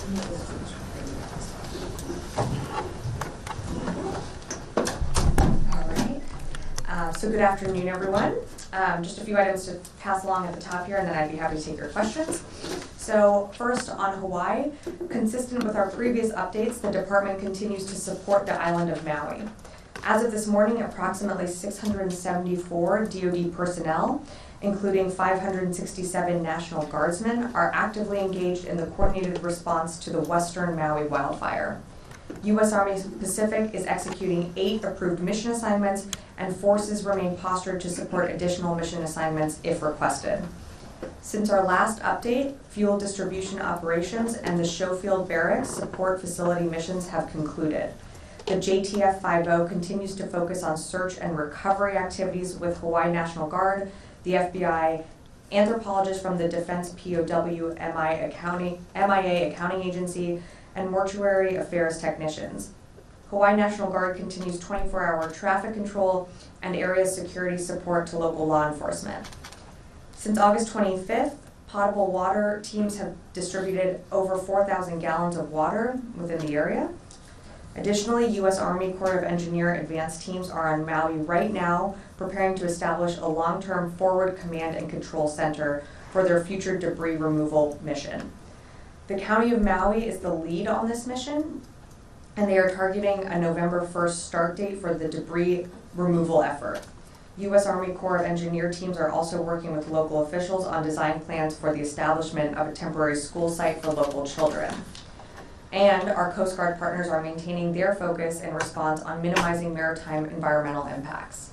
So good afternoon, everyone. Just a few items to pass along at the top here, and then I'd be happy to take your questions. So first, on Hawaii, consistent with our previous updates, the department continues to support the island of Maui. As of this morning, approximately 674 DoD personnel, including 567 National Guardsmen, are actively engaged in the coordinated response to the Western Maui wildfire. U.S. Army Pacific is executing 8 approved mission assignments, and forces remain postured to support additional mission assignments if requested. Since our last update, fuel distribution operations and the Schofield Barracks support facility missions have concluded. The JTF 50 continues to focus on search and recovery activities with Hawaii National Guard, the FBI, anthropologists from the Defense POW MIA Accounting Agency, and mortuary affairs technicians. Hawaii National Guard continues 24-hour traffic control and area security support to local law enforcement. Since August 25th, potable water teams have distributed over 4,000 gallons of water within the area. Additionally, U.S. Army Corps of Engineer advanced teams are on Maui right now preparing to establish a long-term forward command and control center for their future debris removal mission. The County of Maui is the lead on this mission, and they are targeting a November 1st start date for the debris removal effort. U.S. Army Corps of Engineer teams are also working with local officials on design plans for the establishment of a temporary school site for local children. And our Coast Guard partners are maintaining their focus and response on minimizing maritime environmental impacts.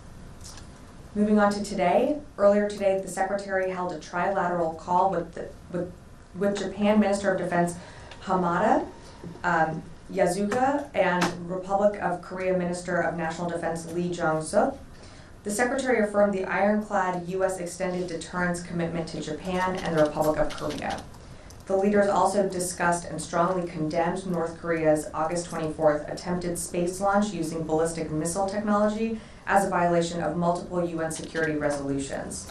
Moving on to today, earlier today, the Secretary held a trilateral call with Japan Minister of Defense Hamada Yazuka and Republic of Korea Minister of National Defense Lee Jong-suk. The Secretary affirmed the ironclad U.S. extended deterrence commitment to Japan and the Republic of Korea. The leaders also discussed and strongly condemned North Korea's August 24th attempted space launch using ballistic missile technology as a violation of multiple UN security resolutions.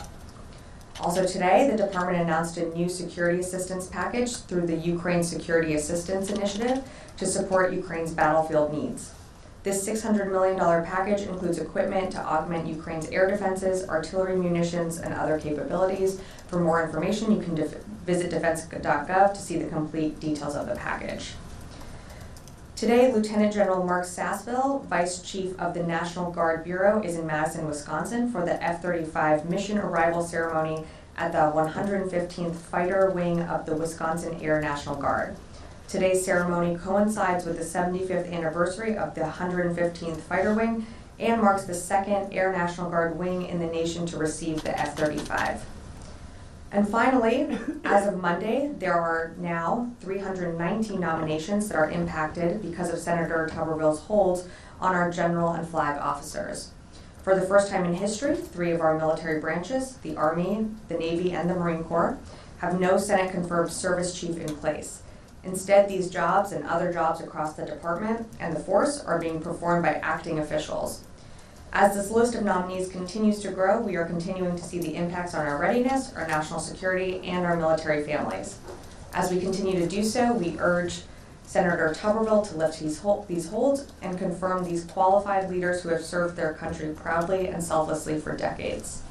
Also today, the department announced a new security assistance package through the Ukraine Security Assistance Initiative to support Ukraine's battlefield needs. This $600 million package includes equipment to augment Ukraine's air defenses, artillery munitions, and other capabilities. For more information, you can visit defense.gov to see the complete details of the package. Today, Lieutenant General Mark Sassville, Vice Chief of the National Guard Bureau, is in Madison, Wisconsin for the F-35 mission arrival ceremony at the 115th Fighter Wing of the Wisconsin Air National Guard. Today's ceremony coincides with the 75th anniversary of the 115th Fighter Wing and marks the second Air National Guard wing in the nation to receive the F-35. And finally, as of Monday, there are now 319 nominations that are impacted because of Senator Tuberville's holds on our general and flag officers. For the first time in history, 3 of our military branches, the Army, the Navy, and the Marine Corps, have no Senate-confirmed service chief in place. Instead, these jobs and other jobs across the department and the force are being performed by acting officials. As this list of nominees continues to grow, we are continuing to see the impacts on our readiness, our national security, and our military families. As we continue to do so, we urge Senator Tuberville to lift these holds and confirm these qualified leaders who have served their country proudly and selflessly for decades.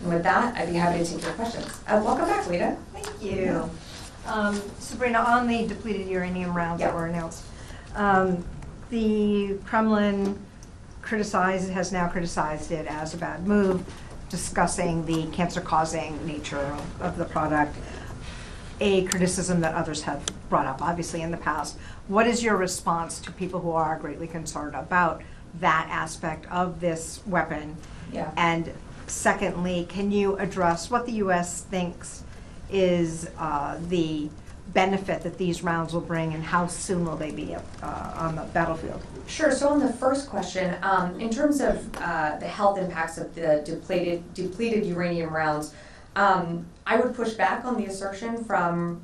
And with that, I'd be happy to take your questions. Welcome back, Lita. Thank you. Sabrina, on the depleted uranium rounds that were announced, the Kremlin has now criticized it as a bad move, discussing the cancer-causing nature of the product, a criticism that others have brought up, obviously, in the past. What is your response to people who are greatly concerned about that aspect of this weapon? Yeah. And secondly, can you address what the U.S. thinks is the benefit that these rounds will bring, and how soon will they be on the battlefield? Sure. So on the first question, in terms of the health impacts of the depleted uranium rounds, I would push back on the assertion from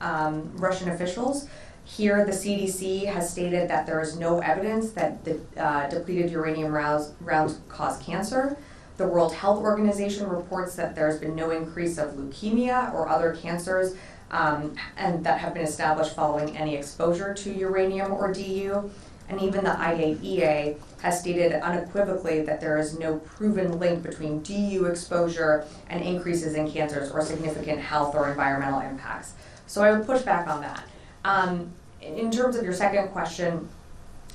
Russian officials. Here, the CDC has stated that there is no evidence that the depleted uranium rounds cause cancer. The World Health Organization reports that there's been no increase of leukemia or other cancers and that have been established following any exposure to uranium or DU. And even the IAEA has stated unequivocally that there is no proven link between DU exposure and increases in cancers or significant health or environmental impacts. So I would push back on that. In terms of your second question,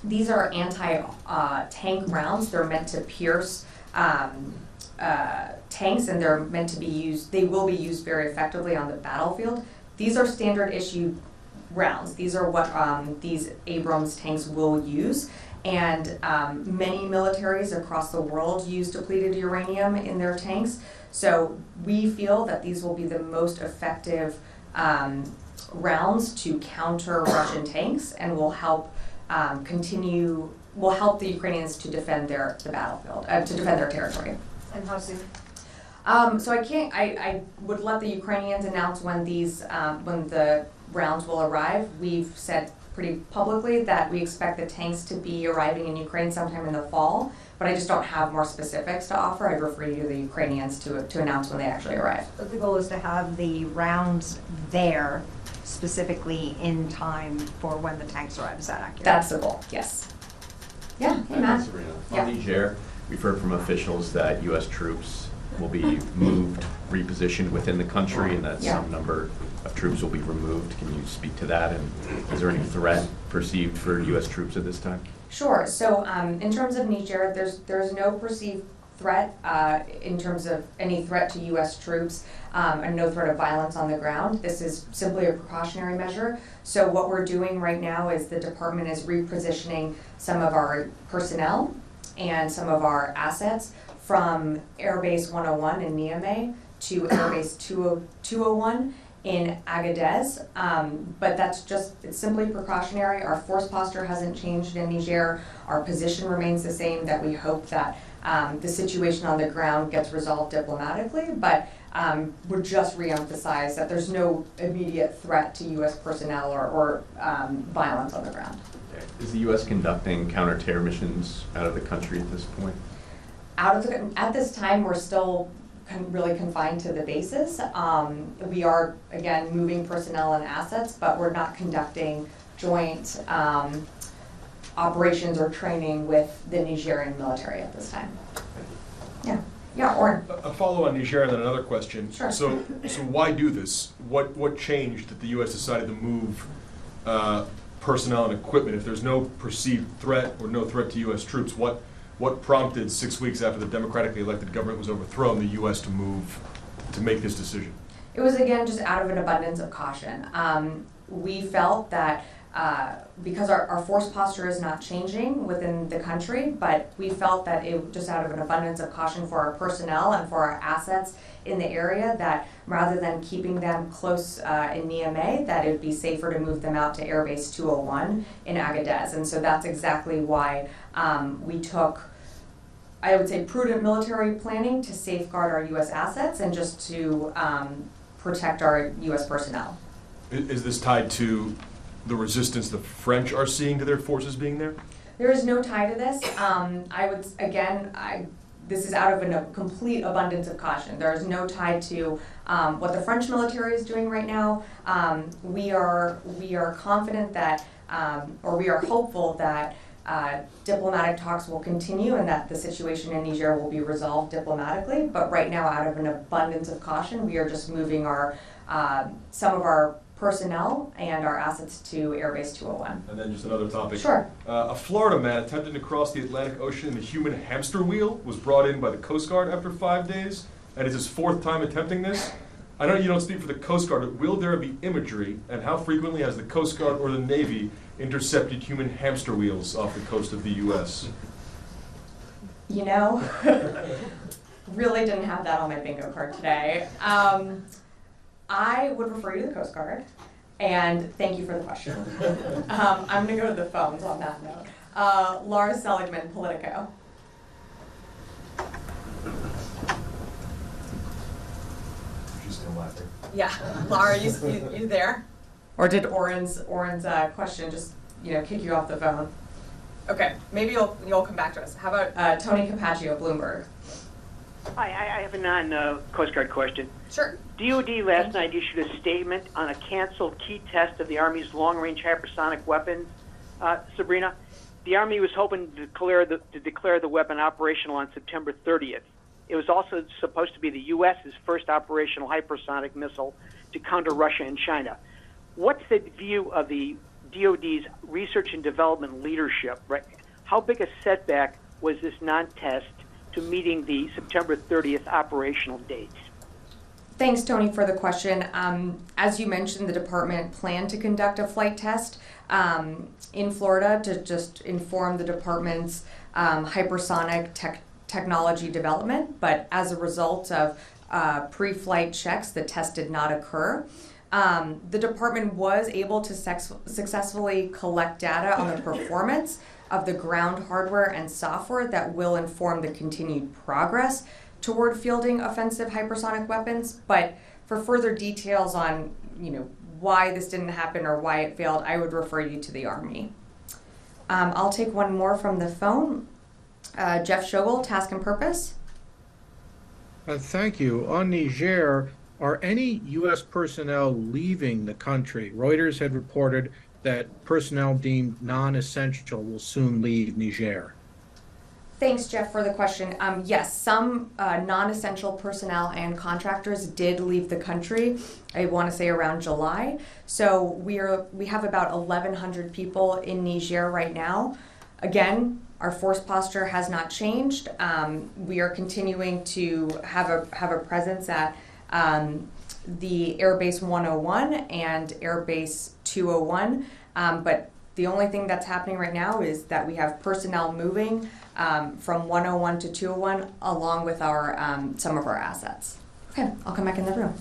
these are anti-tank rounds. They're meant to pierce tanks, and they're meant to be used, they will be used very effectively on the battlefield. These are standard issue rounds. These are what these Abrams tanks will use, and many militaries across the world use depleted uranium in their tanks. So we feel that these will be the most effective rounds to counter Russian tanks, and will help will help the Ukrainians to defend the battlefield, to defend their territory. And how soon? So I would let the Ukrainians announce when when the rounds will arrive. We've said pretty publicly that we expect the tanks to be arriving in Ukraine sometime in the fall, but I just don't have more specifics to offer. I'd refer you to the Ukrainians to announce when they actually arrive. But the goal is to have the rounds there specifically in time for when the tanks arrive. Is that accurate? That's the goal, yes. Yeah, hey Matt. Sabrina. Yeah. On Niger, we've heard from officials that U.S. troops will be moved, repositioned within the country, and that some number of troops will be removed. Can you speak to that? And is there any threat perceived for U.S. troops at this time? Sure. So in terms of Niger, there's no perceived threat in terms of any threat to U.S. troops and no threat of violence on the ground. This is simply a precautionary measure. So what we're doing right now is the department is repositioning some of our personnel and some of our assets from Airbase 101 in Niamey to Airbase 201 in Agadez, but it's simply precautionary. Our force posture hasn't changed in Niger. Our position remains the same, that we hope that the situation on the ground gets resolved diplomatically, but would just reemphasize that there's no immediate threat to U.S. personnel or violence on the ground. Okay. Is the U.S. conducting counter-terror missions out of the country at this point? At this time, we're still really confined to the bases. We are, again, moving personnel and assets, but we're not conducting joint operations or training with the Nigerian military at this time. Yeah, Oren. A follow on Niger and then another question. Sure. So why do this? What changed that the U.S. decided to move personnel and equipment? If there's no perceived threat or no threat to U.S. troops, what prompted 6 weeks after the democratically elected government was overthrown the U.S. to make this decision? It was, again, just out of an abundance of caution. We felt that because our force posture is not changing within the country, but we felt that it just out of an abundance of caution for our personnel and for our assets in the area, that rather than keeping them close in Niamey, that it would be safer to move them out to Airbase 201 in Agadez. And so that's exactly why we took, I would say, prudent military planning to safeguard our U.S. assets and just to protect our U.S. personnel. Is this tied to the resistance the French are seeing to their forces being there? There is no tie to this. This is out of a complete abundance of caution. There is no tie to what the French military is doing right now. We are confident that, or we are hopeful that diplomatic talks will continue and that the situation in Niger will be resolved diplomatically. But right now, out of an abundance of caution, we are just moving some of our personnel and our assets to Airbase 201. And then just another topic. Sure. A Florida man attempting to cross the Atlantic Ocean in the human hamster wheel was brought in by the Coast Guard after 5 days, and it's his fourth time attempting this. I know you don't speak for the Coast Guard, but will there be imagery, and how frequently has the Coast Guard or the Navy intercepted human hamster wheels off the coast of the U.S.? You know, really didn't have that on my bingo card today. I would refer you to the Coast Guard, and thank you for the question. I'm going to go to the phones on that note. Lars Seligman, Politico. She's still laughing. Yeah, Laura, you there? Or did Oren's question just kick you off the phone? Okay, maybe you'll come back to us. How about Tony Capaccio, Bloomberg. Hi, I have a non-Coast Guard question. Sure. DoD last night issued a statement on a canceled key test of the Army's long-range hypersonic weapons. Sabrina, the Army was hoping to declare the weapon operational on September 30th. It was also supposed to be the U.S.'s first operational hypersonic missile to counter Russia and China. What's the view of the DoD's research and development leadership? Right? How big a setback was this non-test to meeting the September 30th operational dates? Thanks, Tony, for the question. As you mentioned, the department planned to conduct a flight test in Florida to just inform the department's hypersonic technology development, but as a result of pre-flight checks, the test did not occur. The department was able to successfully collect data on the performance of the ground hardware and software that will inform the continued progress toward fielding offensive hypersonic weapons. But for further details on, why this didn't happen or why it failed, I would refer you to the Army. I'll take one more from the phone. Jeff Shogel, Task and Purpose. Thank you. On Niger, are any U.S. personnel leaving the country? Reuters had reported that personnel deemed non-essential will soon leave Niger. Thanks, Jeff, for the question. Yes, some non-essential personnel and contractors did leave the country. I want to say around July. So we have about 1,100 people in Niger right now. Again, our force posture has not changed. We are continuing to have a presence at the Airbase 101 and Airbase 201, but the only thing that's happening right now is that we have personnel moving from 101 to 201 along with our some of our assets. Okay, I'll come back in the room.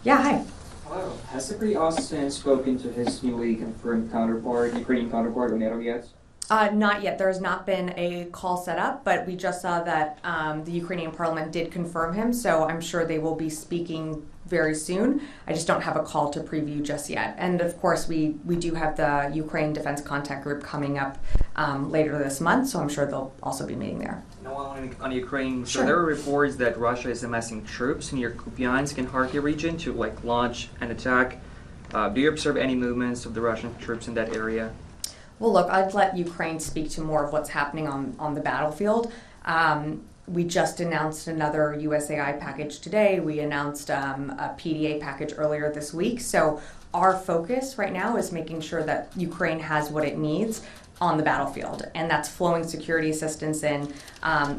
Yeah, hi. Hello. Has Secretary Austin spoken to his newly confirmed Ukrainian counterpart, Onero, yet? Not yet. There has not been a call set up, but we just saw that the Ukrainian parliament did confirm him, so I'm sure they will be speaking very soon. I just don't have a call to preview just yet. And of course, we do have the Ukraine Defense Contact Group coming up later this month, so I'm sure they'll also be meeting there. No, on Ukraine, Sure. so there are reports that Russia is amassing troops near Kupiansk and Kharkiv region to launch an attack. Do you observe any movements of the Russian troops in that area? Well, look, I'd let Ukraine speak to more of what's happening on the battlefield. We just announced another USAI package today. We announced a PDA package earlier this week. So our focus right now is making sure that Ukraine has what it needs on the battlefield. And that's flowing security assistance in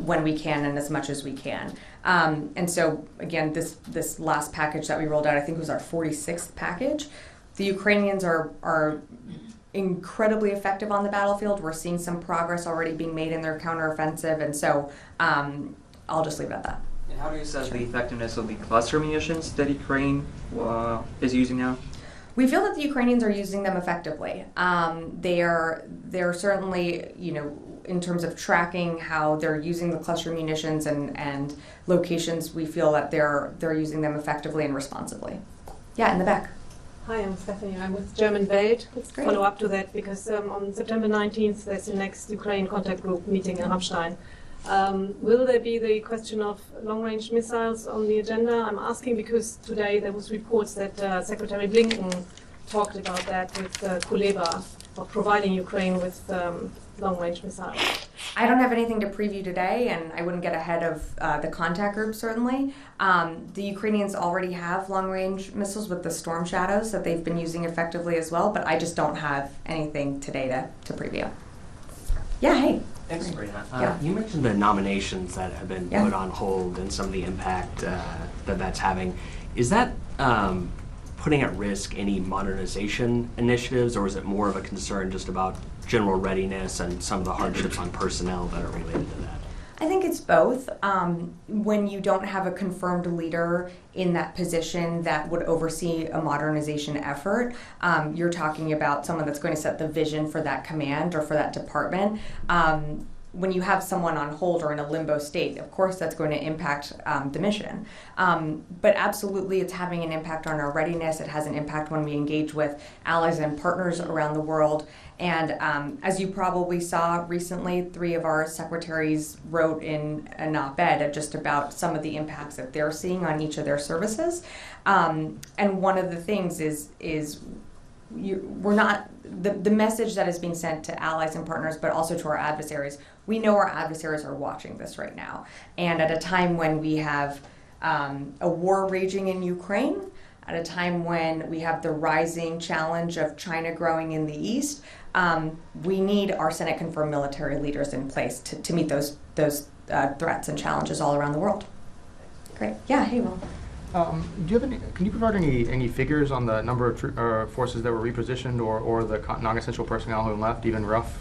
when we can and as much as we can. And so, again, this last package that we rolled out, I think it was our 46th package. The Ukrainians are incredibly effective on the battlefield. We're seeing some progress already being made in their counteroffensive, and so I'll just leave it at that. And how do you assess the effectiveness of the cluster munitions that Ukraine is using now? We feel that the Ukrainians are using them effectively. They're certainly, in terms of tracking how they're using the cluster munitions and locations, we feel that they're using them effectively and responsibly. Yeah, in the back. Hi, I'm Stephanie. I'm with German Welt. That's great. Follow up to that because on September 19th there's the next Ukraine contact group meeting in Rammstein. Will there be the question of long-range missiles on the agenda? I'm asking because today there was reports that Secretary Blinken talked about that with Kuleba, of providing Ukraine with long-range missiles. I don't have anything to preview today, and I wouldn't get ahead of the contact group, certainly. The Ukrainians already have long-range missiles with the Storm Shadows that they've been using effectively as well, but I just don't have anything today to preview. Yeah, hey. Thanks, Sabrina. Yeah. You mentioned the nominations that have been put on hold and some of the impact that's having. Is that putting at risk any modernization initiatives, or is it more of a concern just about general readiness and some of the hardships on personnel that are related to that? I think it's both. When you don't have a confirmed leader in that position that would oversee a modernization effort, you're talking about someone that's going to set the vision for that command or for that department. when you have someone on hold or in a limbo state, of course that's going to impact the mission. But absolutely it's having an impact on our readiness. It has an impact when we engage with allies and partners around the world. And as you probably saw recently, 3 of our secretaries wrote in an op-ed just about some of the impacts that they're seeing on each of their services. And one of the things is we're not, the message that is being sent to allies and partners, but also to our adversaries. We know our adversaries are watching this right now. And at a time when we have a war raging in Ukraine, at a time when we have the rising challenge of China growing in the east, we need our Senate confirmed military leaders in place to meet those threats and challenges all around the world. Great. Yeah, hey, Will. Do you have can you provide any figures on the number of forces that were repositioned or the non-essential personnel who left, even rough?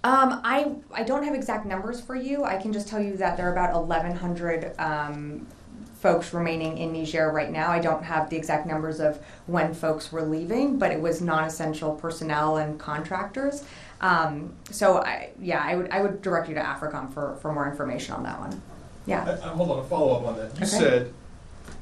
I don't have exact numbers for you. I can just tell you that there are about 1,100 folks remaining in Niger right now. I don't have the exact numbers of when folks were leaving, but it was non-essential personnel and contractors. So I would direct you to AFRICOM for more information on that one. Yeah. Hold on, a follow-up on that. You Okay. said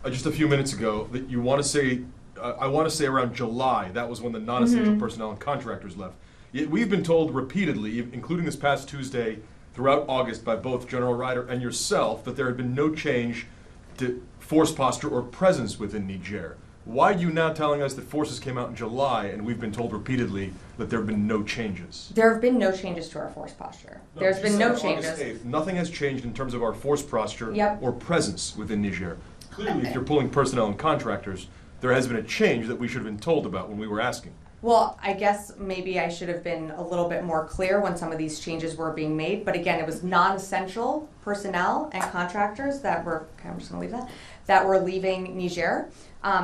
just a few minutes ago that you want to say, I want to say around July, that was when the non-essential personnel and contractors left. Yet we've been told repeatedly, including this past Tuesday, throughout August by both General Ryder and yourself, that there had been no change to force posture or presence within Niger. Why are you now telling us that forces came out in July and we've been told repeatedly that there have been no changes? There have been no changes to our force posture. There's you been said no on August changes. 8th, nothing has changed in terms of our force posture Yep. or presence within Niger. Clearly, if you're pulling personnel and contractors, there has been a change that we should have been told about when we were asking. Well, I guess maybe I should have been a little bit more clear when some of these changes were being made. But again, it was non-essential personnel and contractors that were, okay, I'm just going to leave that were leaving Niger.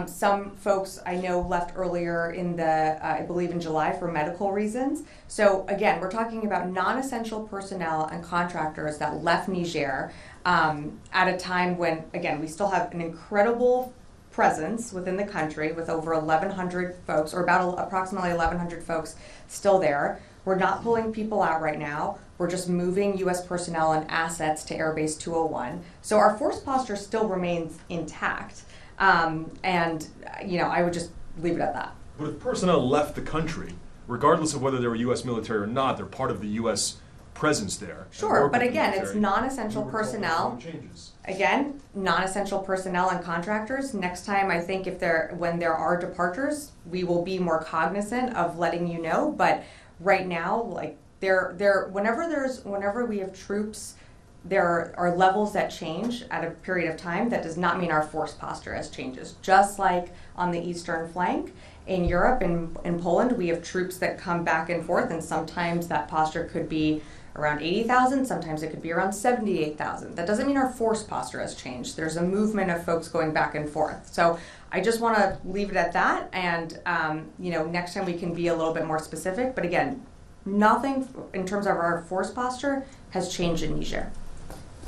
Some folks I know left earlier in I believe in July for medical reasons. So again, we're talking about non-essential personnel and contractors that left Niger at a time when, again, we still have an incredible presence within the country with over 1,100 folks, or about approximately 1,100 folks still there. We're not pulling people out right now. We're just moving U.S. personnel and assets to Air Base 201. So our force posture still remains intact. And, I would just leave it at that. But if personnel left the country, regardless of whether they were U.S. military or not, they're part of the U.S. presence there. Sure, but again, it's non-essential personnel. Changes. Again, non-essential personnel and contractors. Next time, I think when there are departures, we will be more cognizant of letting you know. But right now, like whenever we have troops, there are levels that change at a period of time. That does not mean our force posture has changes. Just like on the eastern flank in Europe and in Poland, we have troops that come back and forth, and sometimes that posture could be around 80,000, sometimes it could be around 78,000. That doesn't mean our force posture has changed. There's a movement of folks going back and forth. So I just want to leave it at that, and next time we can be a little bit more specific. But again, nothing in terms of our force posture has changed in Niger.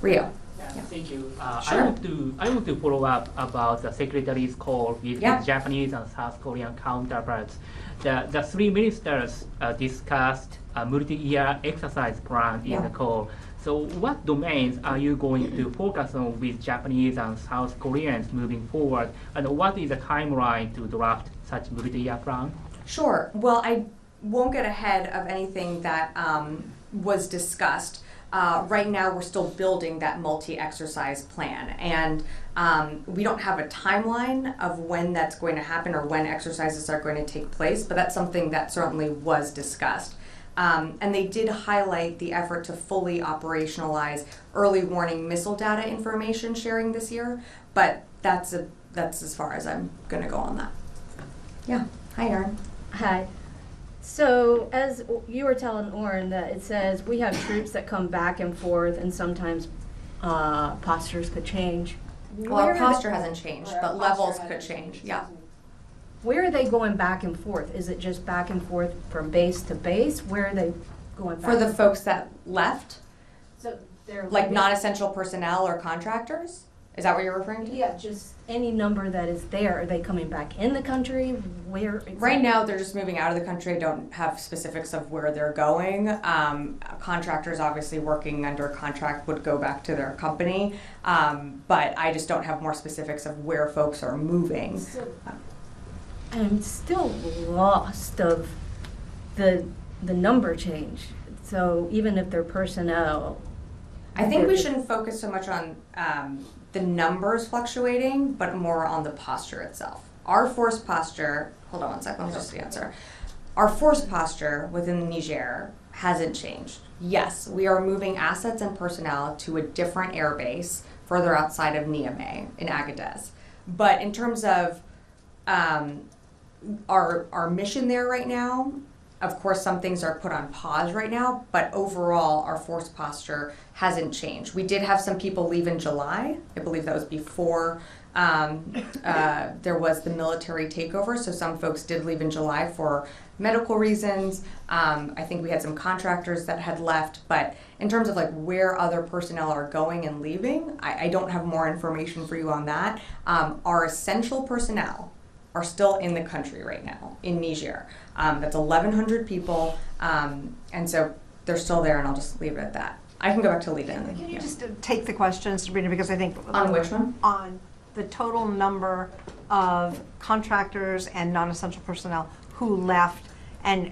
Rio. Yeah, thank you. Sure. I want to follow up about the Secretary's call with Yeah. his Japanese and South Korean counterparts. The 3 ministers discussed a multi-year exercise plan in Yeah. the call. So what domains are you going to focus on with Japanese and South Koreans moving forward? And what is the timeline to draft such multi-year plan? Sure. Well, I won't get ahead of anything that was discussed. Right now, we're still building that multi-exercise plan, and we don't have a timeline of when that's going to happen or when exercises are going to take place, but that's something that certainly was discussed. And they did highlight the effort to fully operationalize early warning missile data information sharing this year, but that's as far as I'm going to go on that. Yeah. Hi, Erin. Hi. So, as you were telling Oren, that it says we have troops that come back and forth, and sometimes postures could change. Well, our Where are posture they- hasn't changed, but levels could change. Yeah. Where are they going back and forth? Is it just back and forth from base to base? Where are they going back? For the folks that left, so they're like non-essential personnel or contractors? Is that what you're referring to? Yeah, just any number that is there. Are they coming back in the country? Where exactly? Right now, they're just moving out of the country. I don't have specifics of where they're going. Contractors, obviously working under a contract, would go back to their company, but I just don't have more specifics of where folks are moving. So, I'm still lost of the number change. So even if they're personnel, I think we shouldn't focus so much on the numbers fluctuating, but more on the posture itself. Our force posture, hold on one second, let me just answer. Our force posture within Niger hasn't changed. Yes, we are moving assets and personnel to a different air base further outside of Niamey in Agadez. But in terms of our mission there right now, of course, some things are put on pause right now, but overall, our force posture hasn't changed. We did have some people leave in July. I believe that was before there was the military takeover, so some folks did leave in July for medical reasons. I think we had some contractors that had left, but in terms of like where other personnel are going and leaving, I don't have more information for you on that. Our essential personnel are still in the country right now, in Niger. That's 1,100 people, and so they're still there, and I'll just leave it at that. I can go back to Lita. Can you just take the question, Sabrina, because I think... On which one? On the total number of contractors and non-essential personnel who left, and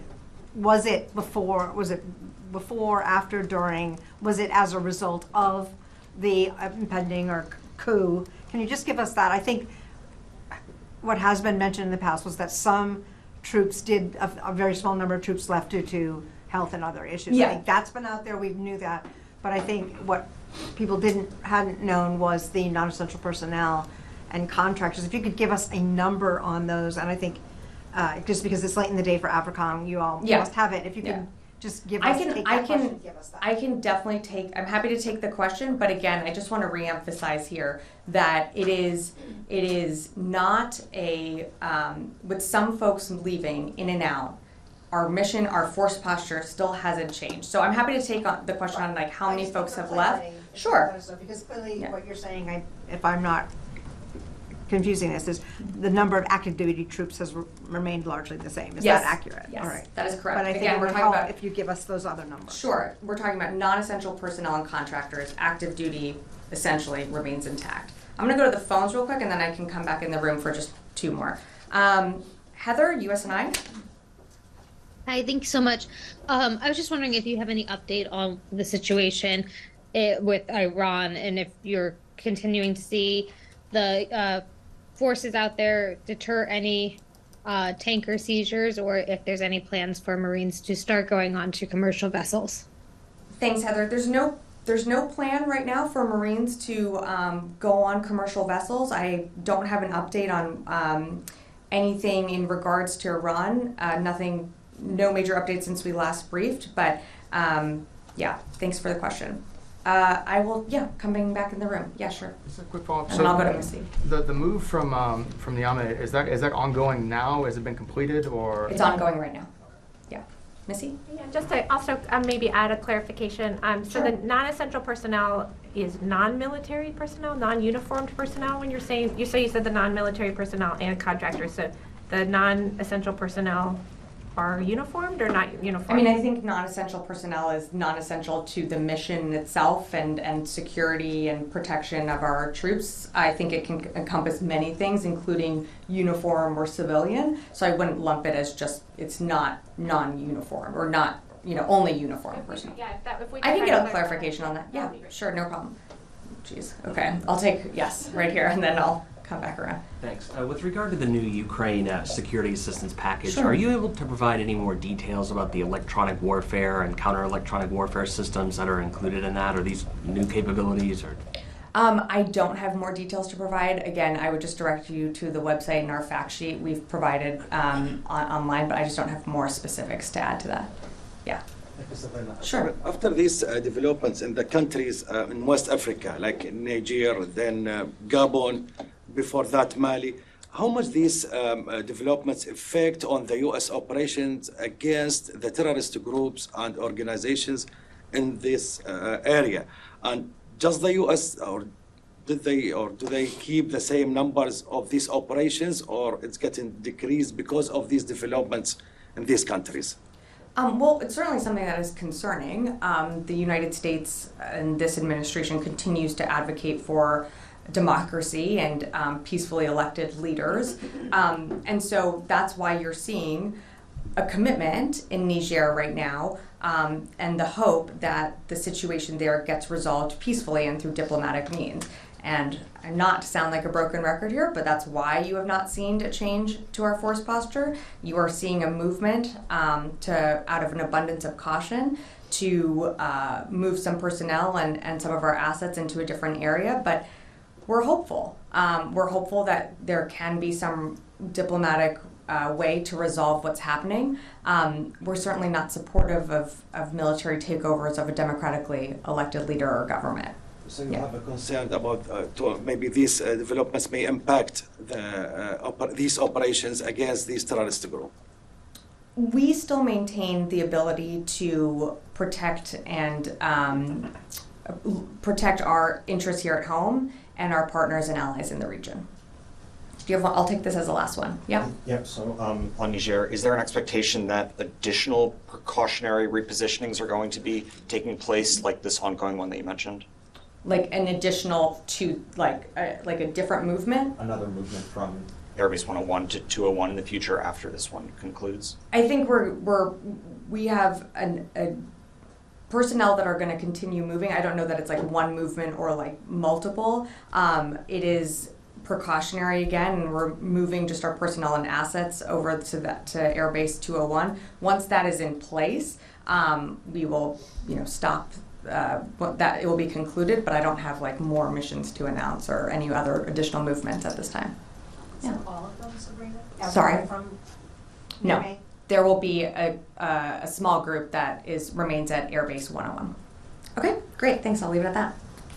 was it before, after, during, was it as a result of the impending or coup? Can you just give us that? I think what has been mentioned in the past was that some troops did, a very small number of troops left due to health and other issues. Yeah. I think that's been out there, we knew that. But I think what people hadn't known was the non-essential personnel and contractors. If you could give us a number on those, and I think just because it's late in the day for AFRICOM, you all must have it. If you can just give us, take that question, give us that. I can definitely I'm happy to take the question, but again, I just want to reemphasize here that it is not a, with some folks leaving in and out, our mission, our force posture still hasn't changed. So I'm happy to take on the question on like how many folks have left. Sure. Because clearly what you're saying, if I'm not confusing this, is the number of active duty troops has remained largely the same. Is that accurate? Yes, all right. That is correct. But I think again, it would help if you give us those other numbers. Sure. We're talking about non-essential personnel and contractors. Active duty essentially remains intact. I'm going to go to the phones real quick, and then I can come back in the room for just two more. Heather, USNI. Hi, thanks so much. I was just wondering if you have any update on the situation with Iran, and if you're continuing to see the forces out there deter any tanker seizures, or if there's any plans for Marines to start going on to commercial vessels. Thanks, Heather. There's no plan right now for Marines to go on commercial vessels. I don't have an update on anything in regards to Iran. No major updates since we last briefed, but yeah, thanks for the question. I will, coming back in the room. Yeah, sure. Just a quick follow-up. And then I'll go to Missy. The move from Niamey, is that ongoing now? Has it been completed, or? It's ongoing right now. Yeah. Missy? Yeah, just to also maybe add a clarification. So the non-essential personnel is non-military personnel, non-uniformed personnel. When you said the non-military personnel and contractors. So the non-essential personnel are uniformed or not uniformed? I mean, I think non-essential personnel is non-essential to the mission itself and security and protection of our troops. I think it can encompass many things, including uniform or civilian. So I wouldn't lump it as just, it's not non-uniform or not, only uniform personnel. If we I can get a clarification on that. Yeah, sure, no problem. Jeez, okay. I'll take yes right here, and then I'll come back around. Thanks. With regard to the new Ukraine security assistance package, Sure. Are you able to provide any more details about the electronic warfare and counter-electronic warfare systems that are included in that? Are these new capabilities? Or? I don't have more details to provide. Again, I would just direct you to the website and our fact sheet we've provided online, but I just don't have more specifics to add to that. Yeah. Sure. After these developments in the countries in West Africa, like Niger, then Gabon, before that Mali, how much these developments affect on the U.S. operations against the terrorist groups and organizations in this area? And does the U.S. or did they or do they keep the same numbers of these operations, or it's getting decreased because of these developments in these countries? Well, it's certainly something that is concerning. The United States and this administration continues to advocate for democracy and peacefully elected leaders. And so that's why you're seeing a commitment in Niger right now, and the hope that the situation there gets resolved peacefully and through diplomatic means. And not to sound like a broken record here, but that's why you have not seen a change to our force posture. You are seeing a movement out of an abundance of caution to move some personnel and some of our assets into a different area. But we're hopeful. We're hopeful that there can be some diplomatic way to resolve what's happening. We're certainly not supportive of military takeovers of a democratically elected leader or government. So you have a concern about maybe these developments may impact these operations against these terrorist groups? We still maintain the ability to protect and protect our interests here at home and our partners and allies in the region. Do you have one? I'll take this as the last one. Yeah. Yep. So on Niger, is there an expectation that additional precautionary repositionings are going to be taking place, like this ongoing one that you mentioned? Like an additional like a different movement? Another movement from Airbase 101 to 201 in the future after this one concludes? I think we have a personnel that are going to continue moving. I don't know that it's like one movement or like multiple. It is precautionary again, and we're moving just our personnel and assets over to Airbase 201. Once that is in place, we will stop. That it will be concluded, but I don't have like more missions to announce or any other additional movements at this time. Yeah. So all of them, Sabrina? Sorry. From No, there will be a small group that remains at Airbase 101. Okay, great. Thanks. I'll leave it at that.